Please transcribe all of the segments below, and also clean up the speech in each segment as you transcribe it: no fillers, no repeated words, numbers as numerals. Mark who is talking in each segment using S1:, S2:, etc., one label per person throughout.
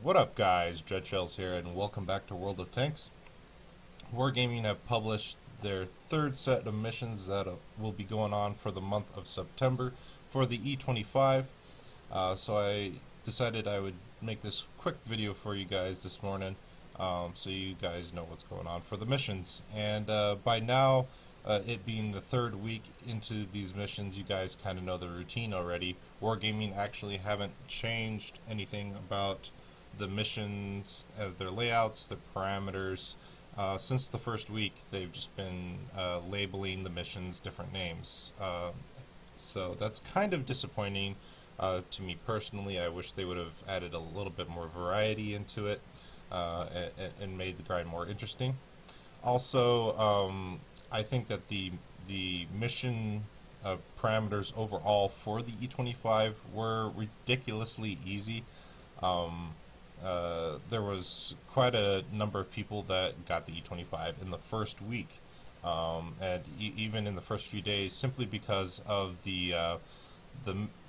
S1: What up, guys? Dreadshells here, and welcome back to World of Tanks. Wargaming have published their third set of missions that will be going on for the month of September for the E25. So I decided I would make this quick video for you guys this morning, so you guys know what's going on for the missions. And by now, it being the third week into these missions, you guys kind of know the routine already. Wargaming actually haven't changed anything about the missions, their layouts, their parameters. Since the first week, they've just been labeling the missions different names. So that's kind of disappointing to me personally. I wish they would have added a little bit more variety into it and made the grind more interesting. Also, I think that the mission parameters overall for the E25 were ridiculously easy. There was quite a number of people that got the E25 in the first week, and even in the first few days, simply because of the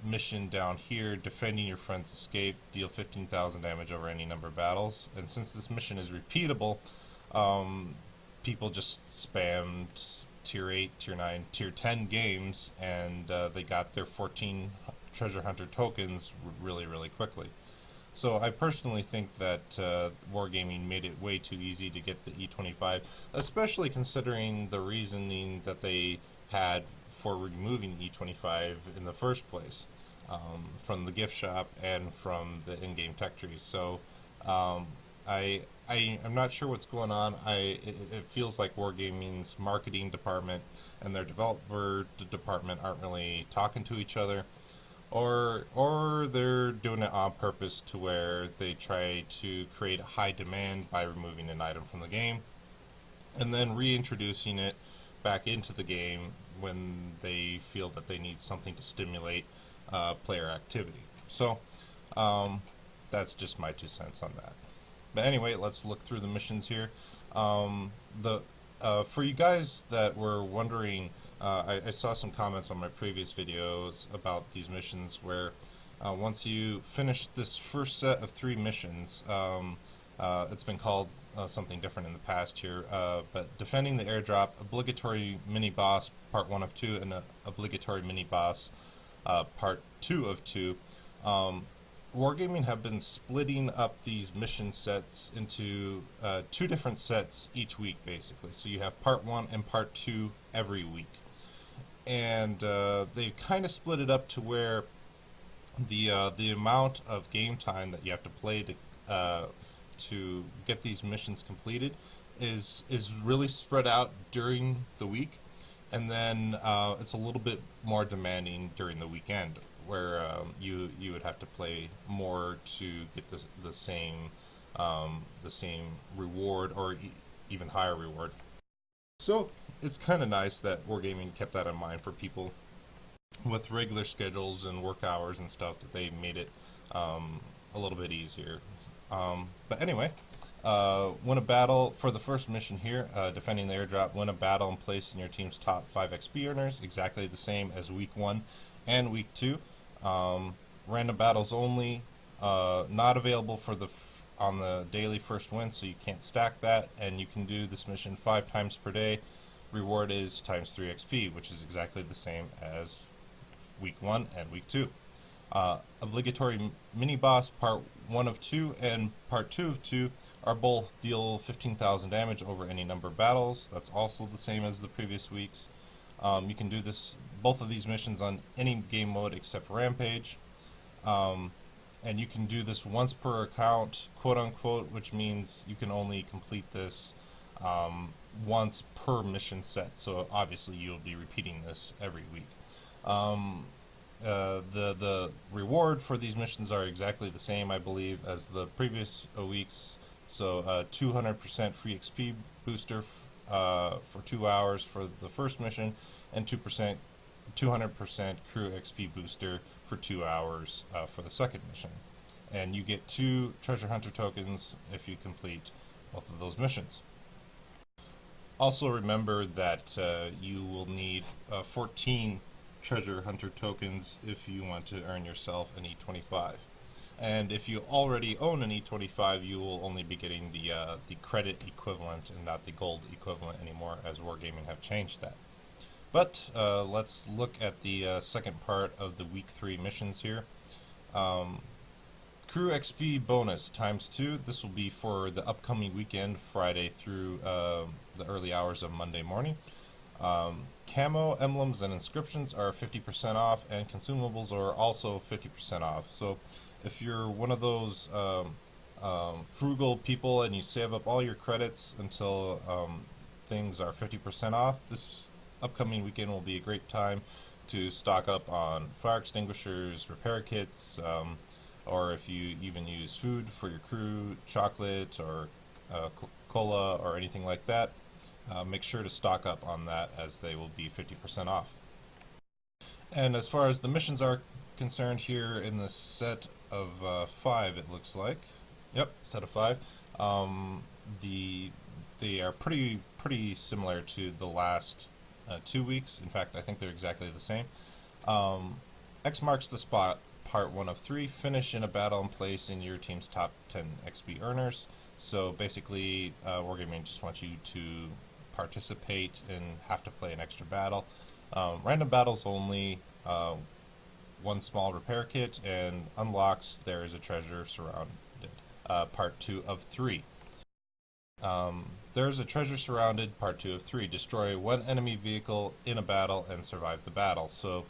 S1: mission down here, defending your friend's escape, deal 15,000 damage over any number of battles. And since this mission is repeatable, people just spammed tier 8, tier 9, tier 10 games, and they got their 14 treasure hunter tokens really quickly. So I personally think that Wargaming made it way too easy to get the E25, especially considering the reasoning that they had for removing the E25 in the first place, from the gift shop and from the in-game tech trees. So I'm not sure what's going on. It feels like Wargaming's marketing department and their developer department aren't really talking to each other. Or they're doing it on purpose to where they try to create a high demand by removing an item from the game and then reintroducing it back into the game when they feel that they need something to stimulate player activity. So that's just my 2 cents on that. But anyway, let's look through the missions here. For you guys that were wondering, I saw some comments on my previous videos about these missions where once you finish this first set of 3 missions, it's been called something different in the past here, but defending the airdrop, obligatory mini-boss part 1 of 2, and obligatory mini-boss part 2 of 2, Wargaming have been splitting up these mission sets into 2 different sets each week, basically. So you have part 1 and part 2 every week. And they kind of split it up to where the amount of game time that you have to play to get these missions completed is really spread out during the week, and then it's a little bit more demanding during the weekend, where you would have to play more to get the same reward, or even higher reward. So it's kind of nice that Wargaming kept that in mind for people with regular schedules and work hours and stuff, that they made it a little bit easier. But anyway, win a battle for the first mission here, defending the airdrop. Win a battle and place in your team's top 5 XP earners, exactly the same as week 1 and week 2. Random battles only, not available for on the daily first win, so you can't stack that, and you can do this mission 5 times per day. Reward is times 3 XP, which is exactly the same as week 1 and week 2. Obligatory mini-boss part 1 of 2 and part 2 of 2 are both deal 15,000 damage over any number of battles. That's also the same as the previous weeks. You can do both of these missions on any game mode except Rampage. And you can do this once per account, quote unquote, which means you can only complete this once per mission set. So obviously you'll be repeating this every week. The reward for these missions are exactly the same, I believe, as the previous weeks. So 200% free XP booster for 2 hours for the first mission, and 200% crew XP booster for 2 hours for the second mission. And you get 2 treasure hunter tokens if you complete both of those missions. Also remember that you will need 14 treasure hunter tokens if you want to earn yourself an E25. And if you already own an E25, you will only be getting the credit equivalent and not the gold equivalent anymore, as Wargaming have changed that. But let's look at the second part of the Week 3 missions here. Crew XP bonus ×2. This will be for the upcoming weekend, Friday through the early hours of Monday morning. Camo, emblems, and inscriptions are 50% off, and consumables are also 50% off. So if you're one of those frugal people and you save up all your credits until things are 50% off, this upcoming weekend will be a great time to stock up on fire extinguishers, repair kits, or if you even use food for your crew, chocolate or cola or anything like that, make sure to stock up on that, as they will be 50% off. And as far as the missions are concerned, here in the set of 5, it looks like. Yep, set of 5. They are pretty similar to the last 2 weeks. In fact, I think they're exactly the same. X marks the spot. Part 1 of 3. Finish in a battle and place in your team's top 10 XP earners. So basically, Wargaming just wants you to participate and have to play an extra battle. Random battles only. One small repair kit, and unlocks There is a Treasure Surrounded. Part 2 of 3. There is a Treasure Surrounded. Part 2 of 3. Destroy one enemy vehicle in a battle and survive the battle. So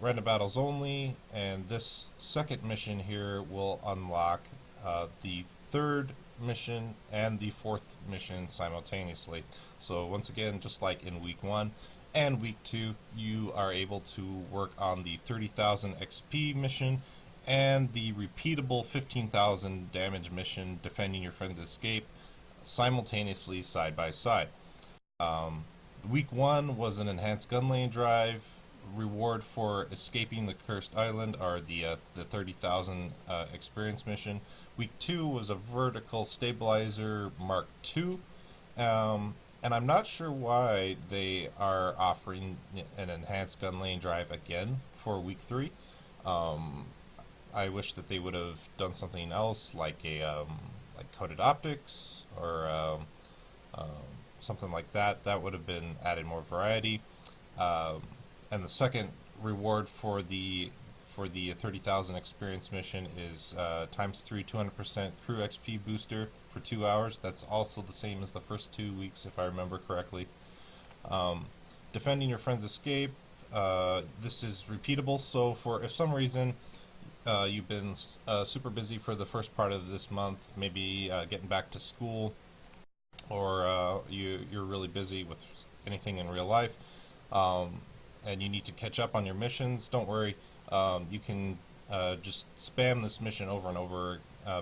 S1: random battles only, and this second mission here will unlock the third mission and the fourth mission simultaneously. So once again, just like in Week 1 and Week 2, you are able to work on the 30,000 XP mission and the repeatable 15,000 damage mission, Defending Your Friend's Escape, simultaneously side by side. Week 1 was an enhanced gun lane drive. Reward for escaping the cursed island are the 30,000 experience mission. Week 2 was a vertical stabilizer Mark II, and I'm not sure why they are offering an enhanced gun lane drive again for Week 3. I wish that they would have done something else, like like coated optics or something like that. That would have been added more variety. And the second reward for the 30,000 experience mission is ×3 200% crew XP booster for 2 hours. That's also the same as the first 2 weeks, if I remember correctly. Defending Your Friend's Escape. This is repeatable, so for if some reason you've been super busy for the first part of this month, maybe getting back to school, or you're really busy with anything in real life, and you need to catch up on your missions, don't worry. You can just spam this mission over and over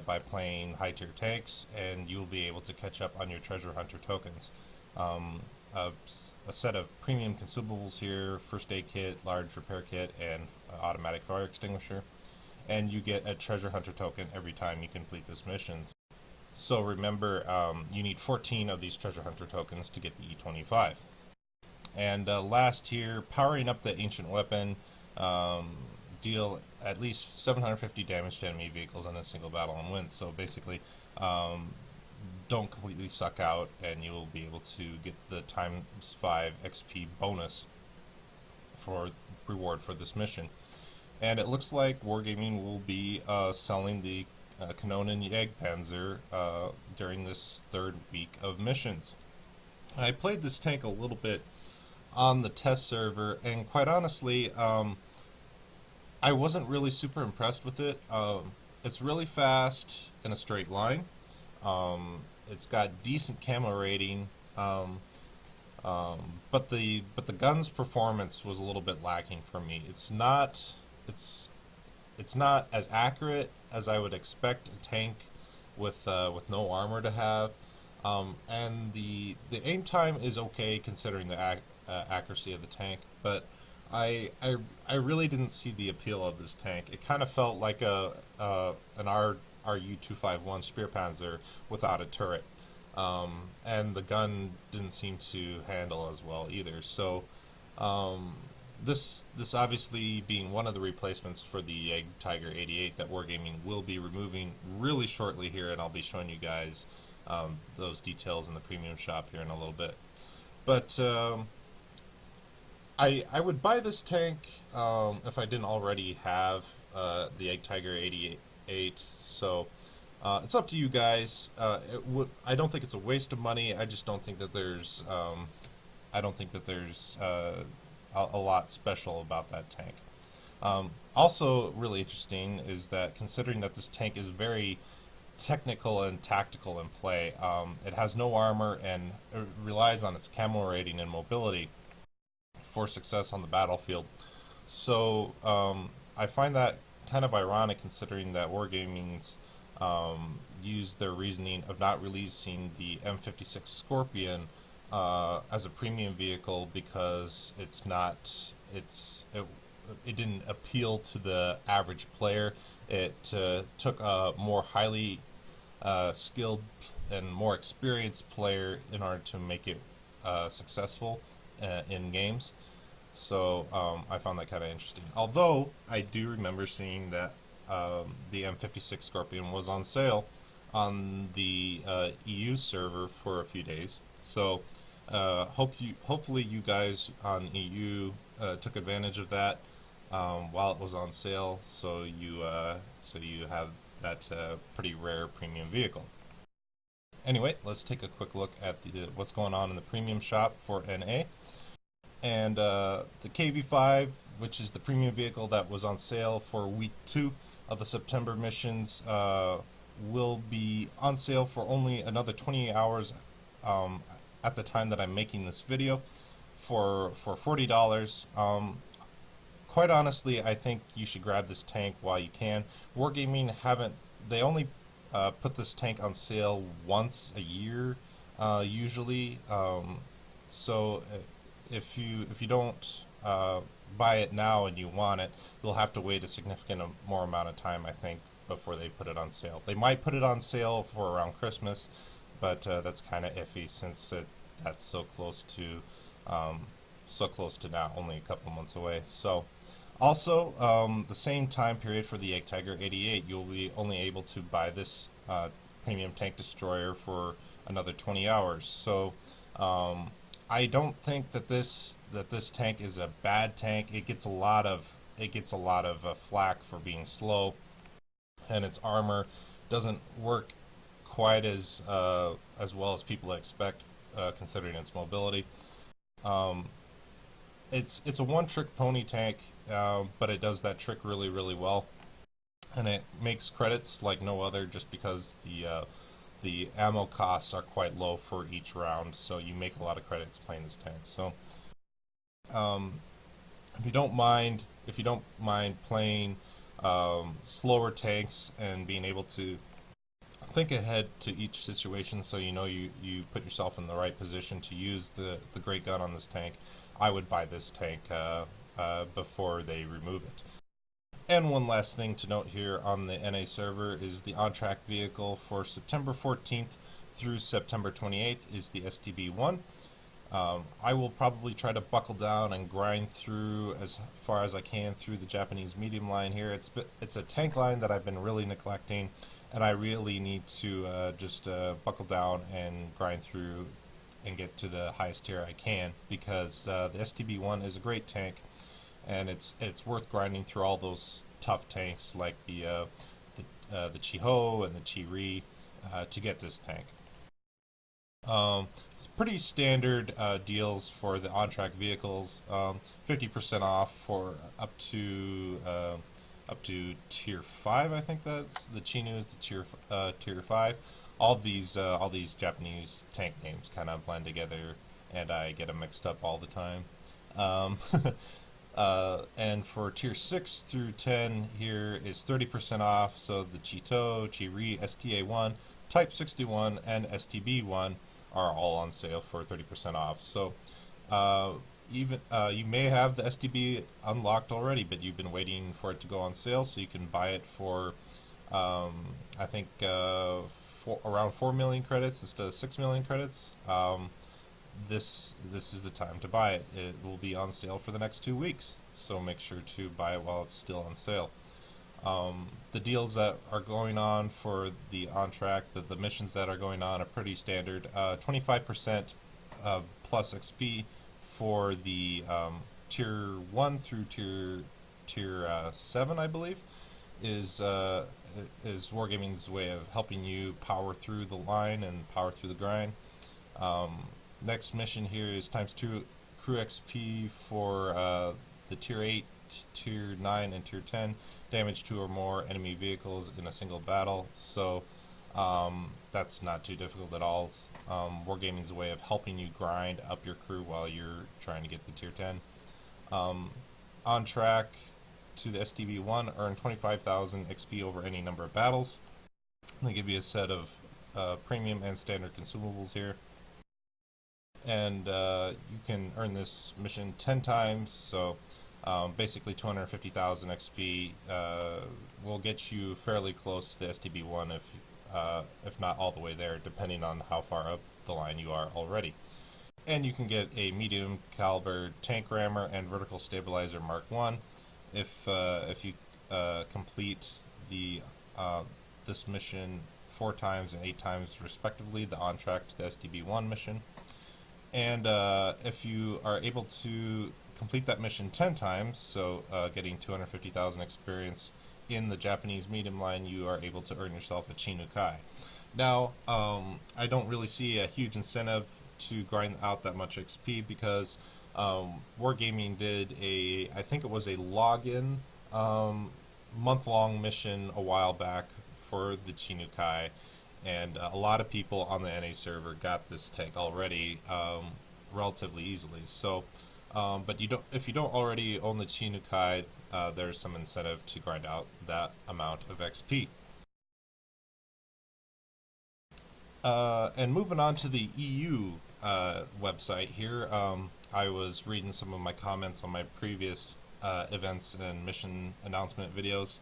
S1: by playing high-tier tanks, and you'll be able to catch up on your treasure hunter tokens. A set of premium consumables here: first aid kit, large repair kit, and automatic fire extinguisher. And you get a treasure hunter token every time you complete this mission. So remember, you need 14 of these treasure hunter tokens to get the E25. And last here, powering up the ancient weapon, deal at least 750 damage to enemy vehicles in a single battle and win. So basically, don't completely suck out, and you'll be able to get the ×5 XP bonus for reward for this mission. And it looks like Wargaming will be selling the Kanonen Jagdpanzer during this third week of missions. I played this tank a little bit on the test server, and quite honestly, I wasn't really super impressed with it. It's really fast in a straight line. It's got decent camo rating, but the gun's performance was a little bit lacking for me. It's not as accurate as I would expect a tank with no armor to have, and the aim time is okay considering the accuracy of the tank, but I really didn't see the appeal of this tank. It kind of felt like an RU-251 Speerpanzer without a turret, and the gun didn't seem to handle as well either. So This obviously being one of the replacements for the Egg Tiger 88 that Wargaming will be removing really shortly here, and I'll be showing you guys those details in the premium shop here in a little bit. But I would buy this tank if I didn't already have the Egg Tiger 88. So it's up to you guys. I don't think it's a waste of money. I just don't think that there's a lot special about that tank. Also, really interesting is that considering that this tank is very technical and tactical in play, it has no armor and it relies on its camo rating and mobility for success on the battlefield. So I find that kind of ironic considering that Wargaming's used their reasoning of not releasing the M56 Scorpion as a premium vehicle because it didn't appeal to the average player. It took a more highly skilled and more experienced player in order to make it successful in games. So I found that kind of interesting. Although I do remember seeing that the M56 Scorpion was on sale on the EU server for a few days. So hopefully you guys on EU took advantage of that while it was on sale, so you have that pretty rare premium vehicle. Anyway, let's take a quick look at what's going on in the premium shop for NA. And the KV5, which is the premium vehicle that was on sale for week 2 of the September missions, will be on sale for only another 28 hours at the time that I'm making this video for $40. Quite honestly, I think you should grab this tank while you can. Wargaming they only put this tank on sale once a year usually. So if you don't buy it now and you want it, you'll have to wait a significant more amount of time, I think, before they put it on sale. They might put it on sale for around Christmas, but that's kind of iffy since that's so close to now, only a couple months away. So also the same time period for the Egg Tiger 88, you'll be only able to buy this premium tank destroyer for another 20 hours. So I don't think that this tank is a bad tank. It gets a lot of flack for being slow, and its armor doesn't work quite as well as people expect, considering its mobility. It's a one-trick pony tank, but it does that trick really, really well, and it makes credits like no other, just because the ammo costs are quite low for each round, so you make a lot of credits playing this tank. So if you don't mind playing slower tanks and being able to think ahead to each situation, so you know you put yourself in the right position to use the great gun on this tank, I would buy this tank before they remove it. And one last thing to note here on the NA server is the on-track vehicle for September 14th through September 28th is the STB-1. I will probably try to buckle down and grind through as far as I can through the Japanese medium line here. It's a tank line that I've been really neglecting, and I really need to just buckle down and grind through and get to the highest tier I can, because the STB-1 is a great tank, and it's worth grinding through all those tough tanks like the Chiho and the Chi-Ri to get this tank. It's pretty standard deals for the on-track vehicles. 50% off for up to tier 5. I think that's the Chinu is the tier 5. All these Japanese tank names kind of blend together, and I get them mixed up all the time. And for tier 6 through 10 here is 30% off. So the Chito, Chi-Ri, STA-1, Type 61, and STB-1 are all on sale for 30% off. So even you may have the STB unlocked already, but you've been waiting for it to go on sale, so you can buy it for I think around 4 million credits instead of 6 million credits. this is the time to buy it. It will be on sale for the next 2 weeks, so make sure to buy it while it's still on sale. The deals that are going on for the on-track, the missions that are going on are pretty standard. 25% plus XP for the tier 1 through tier 7, I believe, is Wargaming's way of helping you power through the line and power through the grind. Next mission here is ×2 crew XP for the tier 8, tier 9, and tier 10. Damage 2 or more enemy vehicles in a single battle. So that's not too difficult at all. Wargaming's way of helping you grind up your crew while you're trying to get the tier 10. On track to the STB1, earn 25,000 XP over any number of battles. They give you a set of premium and standard consumables here. And you can earn this mission 10 times, so basically 250,000 XP will get you fairly close to the STB1 if not all the way there, depending on how far up the line you are already. And you can get a medium caliber tank rammer and vertical stabilizer Mark 1 if you complete the this mission 4 times and 8 times respectively, the on track to the STB1 mission. And if you are able to complete that mission 10 times, so getting 250,000 experience in the Japanese medium line, you are able to earn yourself a Chi-no-Kai. Now, I don't really see a huge incentive to grind out that much XP because Wargaming did I think it was a login month-long mission a while back for the Chi-no-Kai, and a lot of people on the NA server got this tank already relatively easily. So, but if you don't already own the Chi-no-Kai, there's some incentive to grind out that amount of XP. And moving on to the EU website here, I was reading some of my comments on my previous events and mission announcement videos,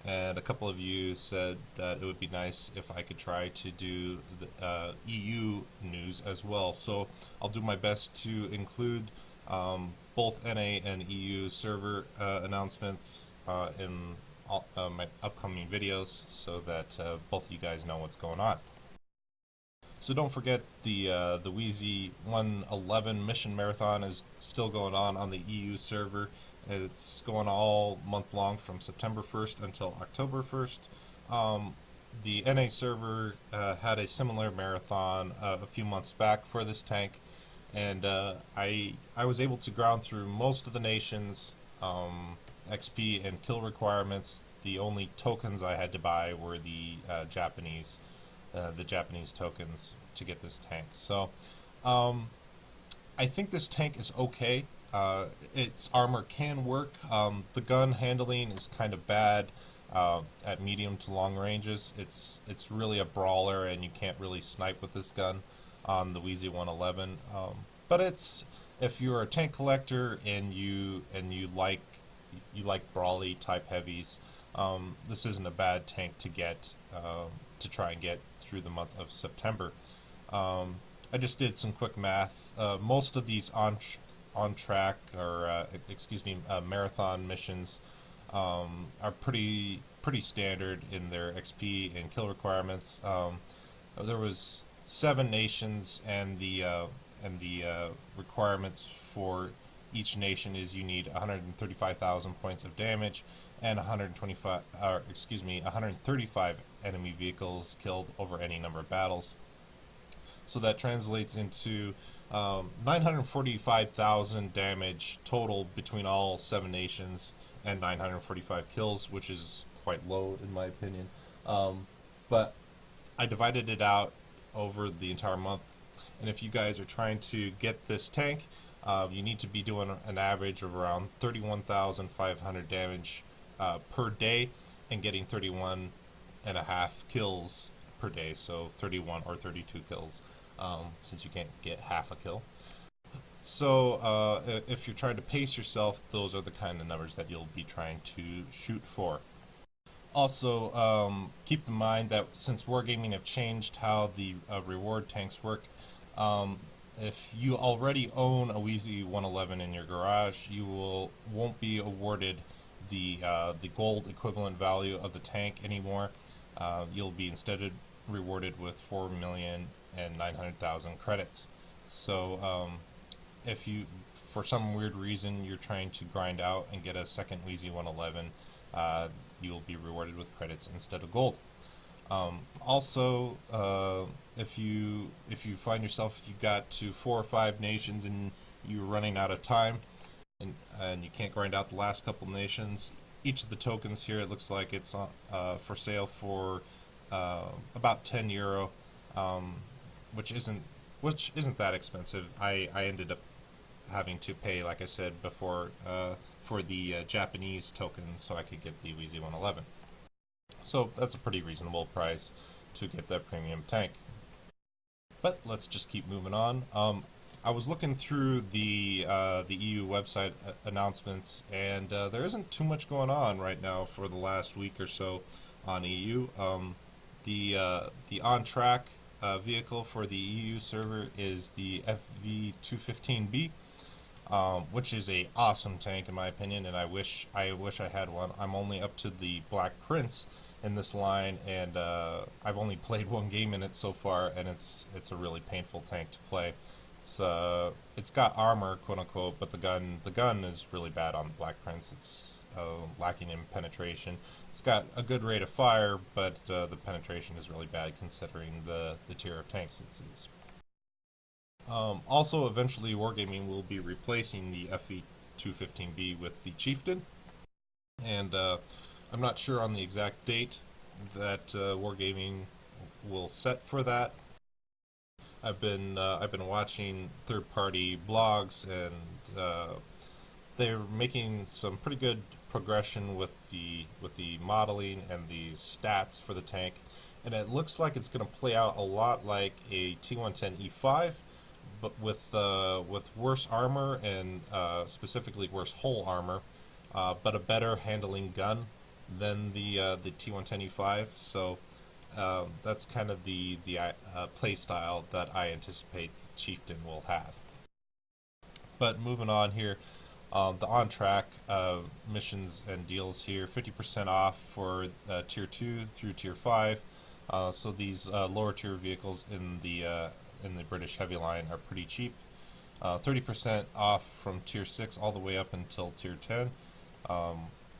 S1: and a couple of you said that it would be nice if I could try to do the EU news as well. So I'll do my best to include both NA and EU server announcemements in all, my upcoming videos, so that both of you guys know what's going on. So don't forget the Wheezy 111 mission marathon is still going on the EU server. It's going all month long from September 1st until October 1st. The NA server had a similar marathon a few months back for this tank, and I was able to ground through most of the nation's XP and kill requirements. The only tokens I had to buy were the Japanese tokens to get this tank. So I think this tank is okay. Its armor can work. The gun handling is kind of bad at medium to long ranges. It's really a brawler, and you can't really snipe with this gun on the Wheezy 111. But if you're a tank collector and you like brawly type heavies, this isn't a bad tank to get to try and get through the month of September. I just did some quick math. Most of these on track or marathon missions are pretty standard in their XP and kill requirements. There was 7 nations, and the requirements for each nation is you need 135,000 points of damage and 135 enemy vehicles killed over any number of battles. So that translates into 945,000 damage total between all 7 nations and 945 kills, which is quite low in my opinion. But I divided it out over the entire month, and if you guys are trying to get this tank, you need to be doing an average of around 31,500 damage per day and getting 31.5 kills per day, so 31 or 32 kills, since you can't get half a kill. So if you're trying to pace yourself, those are the kind of numbers that you'll be trying to shoot for. Also, keep in mind that since Wargaming have changed how the reward tanks work, if you already own a Wheezy 111 in your garage, you won't be awarded the gold equivalent value of the tank anymore. You'll be instead rewarded with 4,900,000 credits. So if you, for some weird reason, you're trying to grind out and get a second Wheezy 111, you'll be rewarded with credits instead of gold. Also, if you find yourself you got to 4 or 5 nations and you're running out of time, and you can't grind out the last couple nations, each of the tokens here, it looks like it's for sale for about €10, which isn't that expensive. I ended up having to pay, like I said before, for the Japanese tokens so I could get the Wheezy 111. So that's a pretty reasonable price to get that premium tank. But let's just keep moving on. I was looking through the EU website announcements, and there isn't too much going on right now for the last week or so on EU. The on-track vehicle for the EU server is the FV215B, which is a awesome tank in my opinion, and I wish I had one. I'm only up to the Black Prince in this line, and I've only played one game in it so far, and it's a really painful tank to play. It's got armor, quote unquote, but the gun is really bad on Black Prince. It's lacking in penetration. It's got a good rate of fire, but the penetration is really bad considering the tier of tanks it sees. Also, eventually, Wargaming will be replacing the FV215B with the Chieftain, and I'm not sure on the exact date that Wargaming will set for that. I've been watching third-party blogs, and they're making some pretty good progression with the modeling and the stats for the tank, and it looks like it's going to play out a lot like a T110E5, but with worse armor and specifically worse hull armor, but a better handling gun than the T110E5. So that's kind of the play style that I anticipate the Chieftain will have. But moving on here, the on-track missions and deals here, 50% off for Tier 2 through Tier 5. So these lower tier vehicles in the British Heavy Line are pretty cheap. 30% off from Tier 6 all the way up until Tier 10.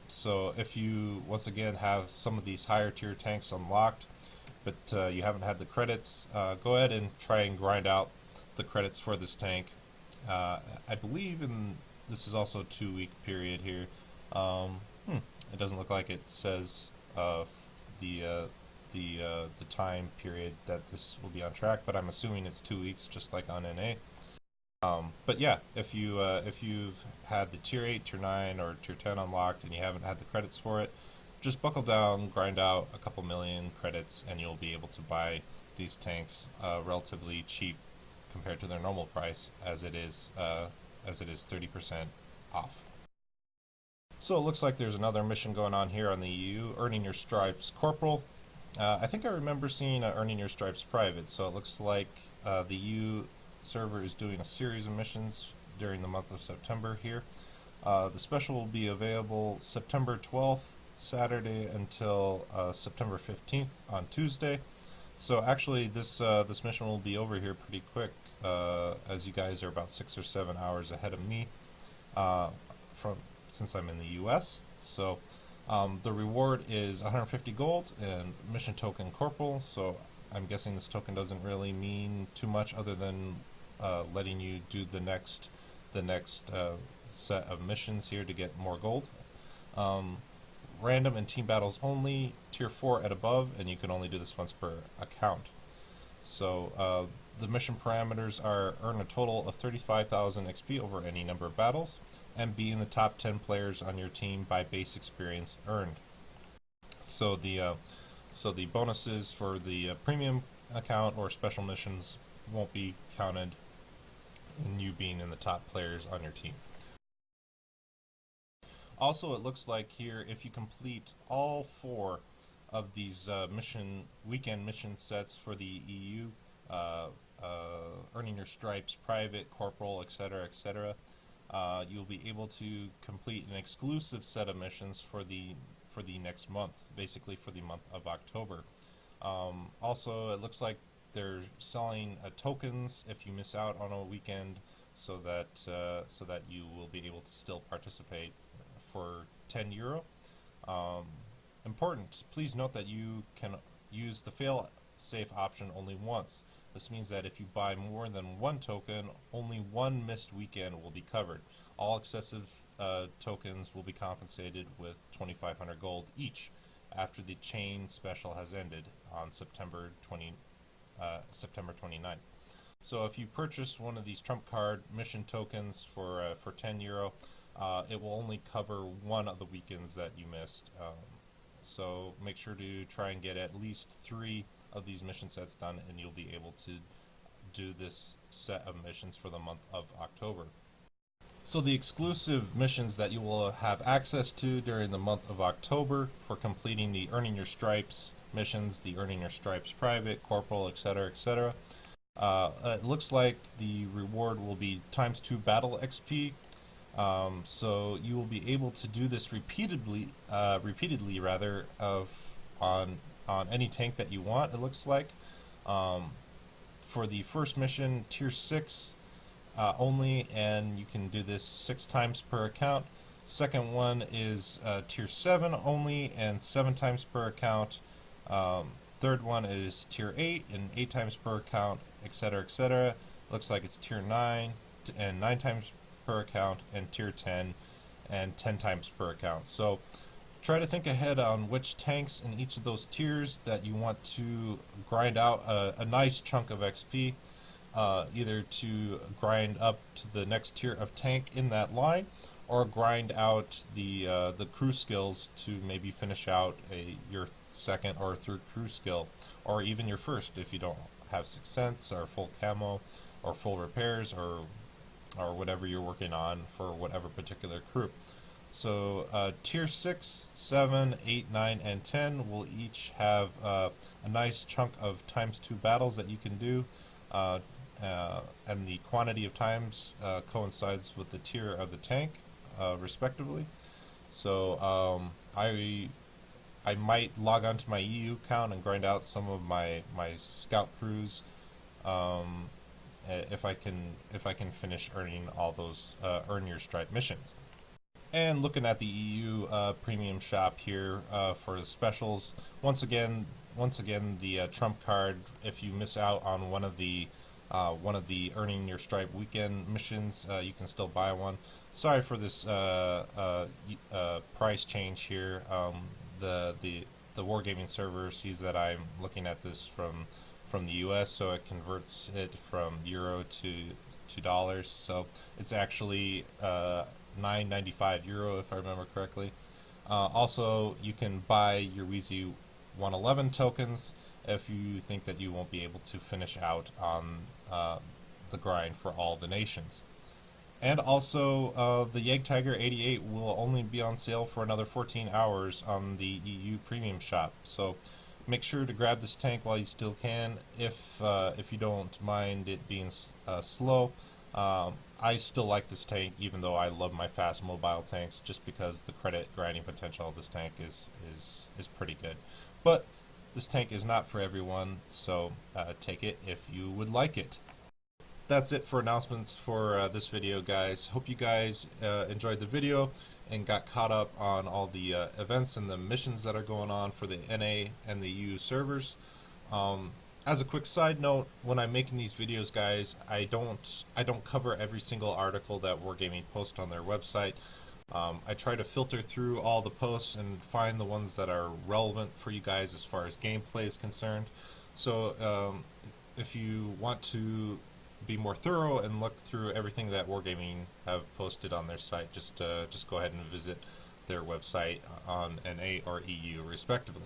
S1: So if you, once again, have some of these higher tier tanks unlocked, but you haven't had the credits, go ahead and try and grind out the credits for this tank. I believe this is also a 2-week period here. It doesn't look like it says the time period that this will be on track, but I'm assuming it's 2 weeks, just like on NA. But yeah, if you've had the Tier 8, Tier 9, or Tier 10 unlocked and you haven't had the credits for it, just buckle down, grind out a couple million credits, and you'll be able to buy these tanks relatively cheap compared to their normal price, as it is 30% off. So it looks like there's another mission going on here on the EU, Earning Your Stripes Corporal. I think I remember seeing Earning Your Stripes Private, so it looks like the EU server is doing a series of missions during the month of September here. The special will be available September 12th, Saturday, until September 15th on Tuesday. So actually this mission will be over here pretty quick, as you guys are about 6 or 7 hours ahead of me since I'm in the US. So the reward is 150 gold and mission token corporal, so I'm guessing this token doesn't really mean too much other than letting you do the next set of missions here to get more gold. Random and team battles only, Tier 4 and above, and you can only do this once per account. So the mission parameters are earn a total of 35,000 XP over any number of battles, and be in the top 10 players on your team by base experience earned. So the bonuses for the premium account or special missions won't be counted in you being in the top players on your team. Also, it looks like here, if you complete all 4 of these weekend mission sets for the EU earning your stripes, private, corporal, etc., you'll be able to complete an exclusive set of missions for the next month, basically for the month of October. Also, it looks like they're selling tokens if you miss out on a weekend, so that you will be able to still participate for €10. Um, Important, please note that you can use the fail safe option only once. This means that if you buy more than one token, only one missed weekend will be covered. All excessive tokens will be compensated with 2,500 gold each after the chain special has ended on September 29th. So if you purchase one of these trump card mission tokens for €10, it will only cover one of the weekends that you missed. So make sure to try and get at least 3 of these mission sets done, and you'll be able to do this set of missions for the month of October. So the exclusive missions that you will have access to during the month of October for completing the Earning Your Stripes missions, the Earning Your Stripes Private, Corporal, etc., it looks like the reward will be ×2 battle XP. So you will be able to do this repeatedly on any tank that you want. It looks like for the first mission, tier 6 only, and you can do this 6 times per account. Second one is tier 7 only and 7 times per account. Third one is tier 8 and 8 times per account, etc. Looks like it's tier 9 and 9 times per account, and tier 10 and 10 times per account. So try to think ahead on which tanks in each of those tiers that you want to grind out a nice chunk of XP, either to grind up to the next tier of tank in that line, or grind out the crew skills to maybe finish out your second or third crew skill, or even your first if you don't have 6th Sense or full camo or full repairs or whatever you're working on for whatever particular crew. So tier 6, 7, 8, 9, and 10 will each have a nice chunk of ×2 battles that you can do, and the quantity of times coincides with the tier of the tank, respectively. So I might log onto my EU account and grind out some of my scout crews, if I can finish earning all those Earn Your Stripe missions. And looking at the EU premium shop here for the specials, once again the trump card. If you miss out on one of the Earning Your Stripe weekend missions, you can still buy one. Sorry for this price change here. The Wargaming server sees that I'm looking at this from the US, so it converts it from euro to dollars. So it's actually €9.95 if I remember correctly. Also, you can buy your Wheezy 111 tokens if you think that you won't be able to finish out on the grind for all the nations. And also, the Jagdtiger 88 will only be on sale for another 14 hours on the EU Premium Shop. So make sure to grab this tank while you still can, if you don't mind it being slow. I still like this tank, even though I love my fast mobile tanks, just because the credit grinding potential of this tank is pretty good. But this tank is not for everyone, so take it if you would like it. That's it for announcements for this video, guys. Hope you guys enjoyed the video and got caught up on all the events and the missions that are going on for the NA and the EU servers. As a quick side note, when I'm making these videos, guys, I don't cover every single article that Wargaming posts on their website. I try to filter through all the posts and find the ones that are relevant for you guys as far as gameplay is concerned. So if you want to be more thorough and look through everything that Wargaming have posted on their site, just go ahead and visit their website on NA or EU respectively.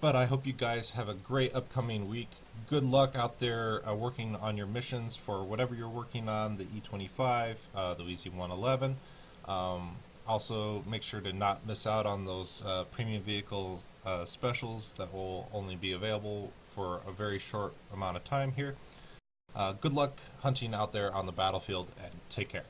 S1: But I hope you guys have a great upcoming week. Good luck out there working on your missions for whatever you're working on, the E25, the Wheezy 111. Also, make sure to not miss out on those premium vehicle specials that will only be available for a very short amount of time here. Good luck hunting out there on the battlefield, and take care.